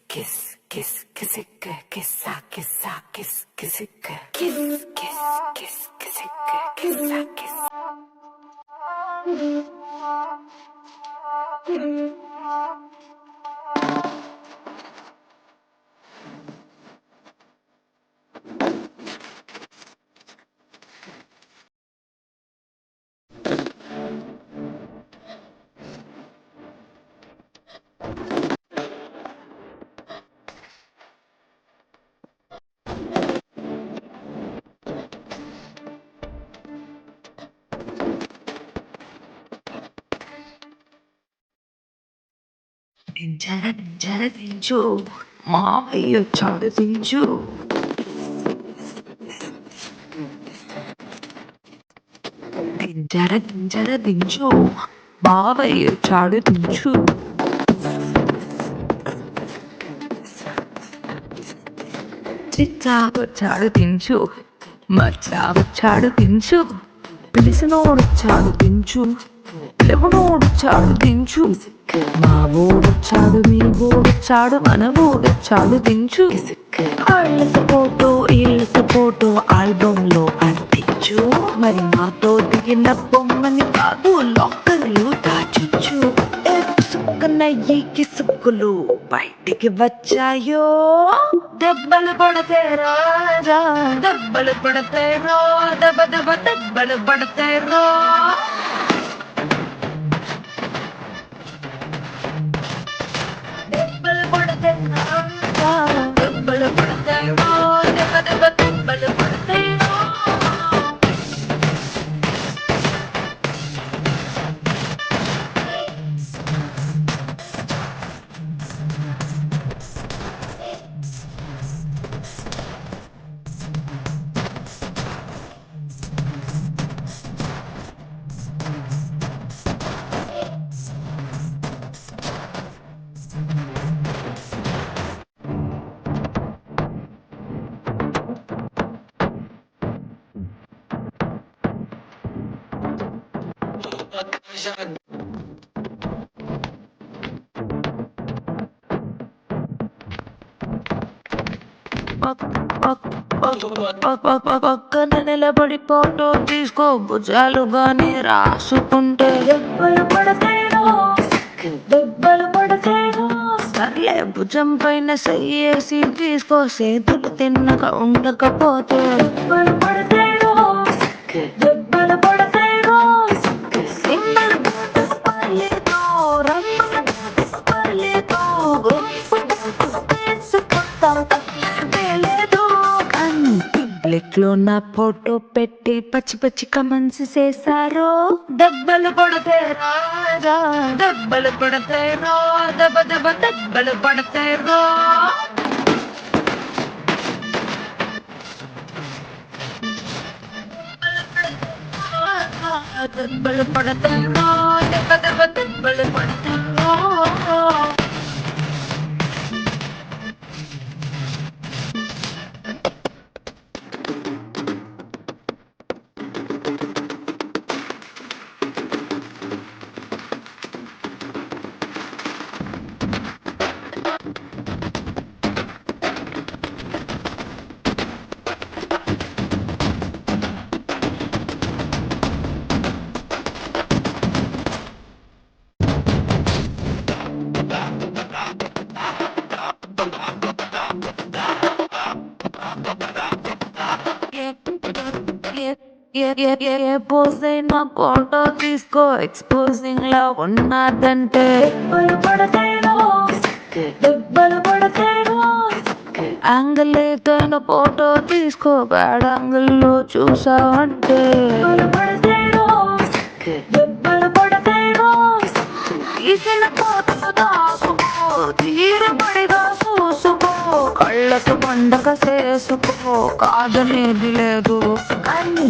kiss, kiss, kissicke, kissa, kissa, kiss, kissicke, kiss, kiss, kiss, kissicke, kissa, kiss. దించు మావయ్య వచ్చాడు దించు దించు మావయ్య వచ్చాడు దించు చిచ్చా వచ్చాడు దించు మచ్చా వచ్చాడు దించు పిలిసినోడొచ్చాడు దించు పిలవనోడొచ్చాడు దించు మా ఊడొచ్చాడు మీ ఊడొచ్చాడు మన ఊడొచ్చాడు దించు వాళ్ళతో ఫోటో వీళ్ళతో ఫోటో ఆల్బమ్ లో అంటించు మరి మాతో దిగిన బొమ్మని కాదు లాకర్లు దాచొచ్చు ఈ కిసుక్కులు బయటికి వచ్చాయో దెబ్బలు పడతారా దెబ్బలు పడతారో దెబ్బ దెబ్బ దెబ్బలు పడతారో దెబ్బలు పడతారా దెబ్బలు పడతారో దెబ్బ దెబ్బ దెబ్బలు పడతారో పక్కన నిలబడి ఫోటో తీసుకో భుజాలు గాని రాసుకుంటే దెబ్బలు పడతాయిరో దెబ్బలు పడతాయిరో సర్లే భుజం పైన సయ్యేసి తీసుకో చేతులు తిన్నగా ఉండకపోతే దెబ్బలు పడతాయిరో దెబ్బలు పడతాయిరో సింబల్ పర్లేదో రమ్మల పర్లేదో లో నా ఫోటో పెట్టి పచ్చి పచ్చి కమెంట్స్ చేశారో దెబ్బలు పడతారా దెబ్బలు పడతారో దెబ్బ దెబ్బ దెబ్బలు పడతారో దెబ్బలు పడతారో దెబ్బ దెబ్బ దెబ్బలు పడతారో పోసైనా ఫోటో తీసుకో ఎక్స్పోజింగ్ లా ఉన్నదంటే దెబ్బలు పడతాయిరో దెబ్బలు పడతాయిరో యాంగిల్ ఏదైనా ఫోటో తీసుకో బ్యాడ్ యాంగిల్లో చూసావంటే దెబ్బలు పడతాయిరో దెబ్బలు పడతాయిరో తీసిన ఫోటో దాసుకో తీరపడిగా చూసుకో కళ్ళకు పండగ చేసుకో కాదనేది లేదు కానీ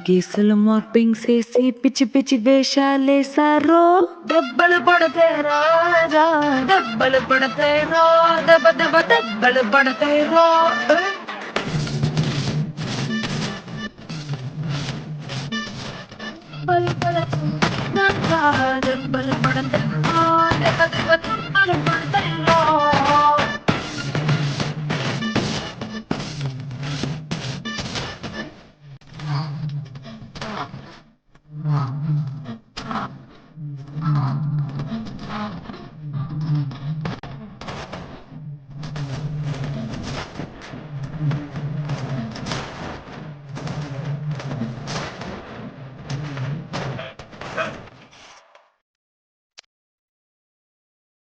గీసులు మార్పింగ్ చేసి పిచ్చి పిచ్చి వేషాలేసారో దెబ్బలు పడతారా దెబ్బలు పడతారో దెబ్బ దెబ్బ దెబ్బలు పడతారో దెబ్బలు పడతారో దెబ్బ దెబ్బ దెబ్బలు పడతారో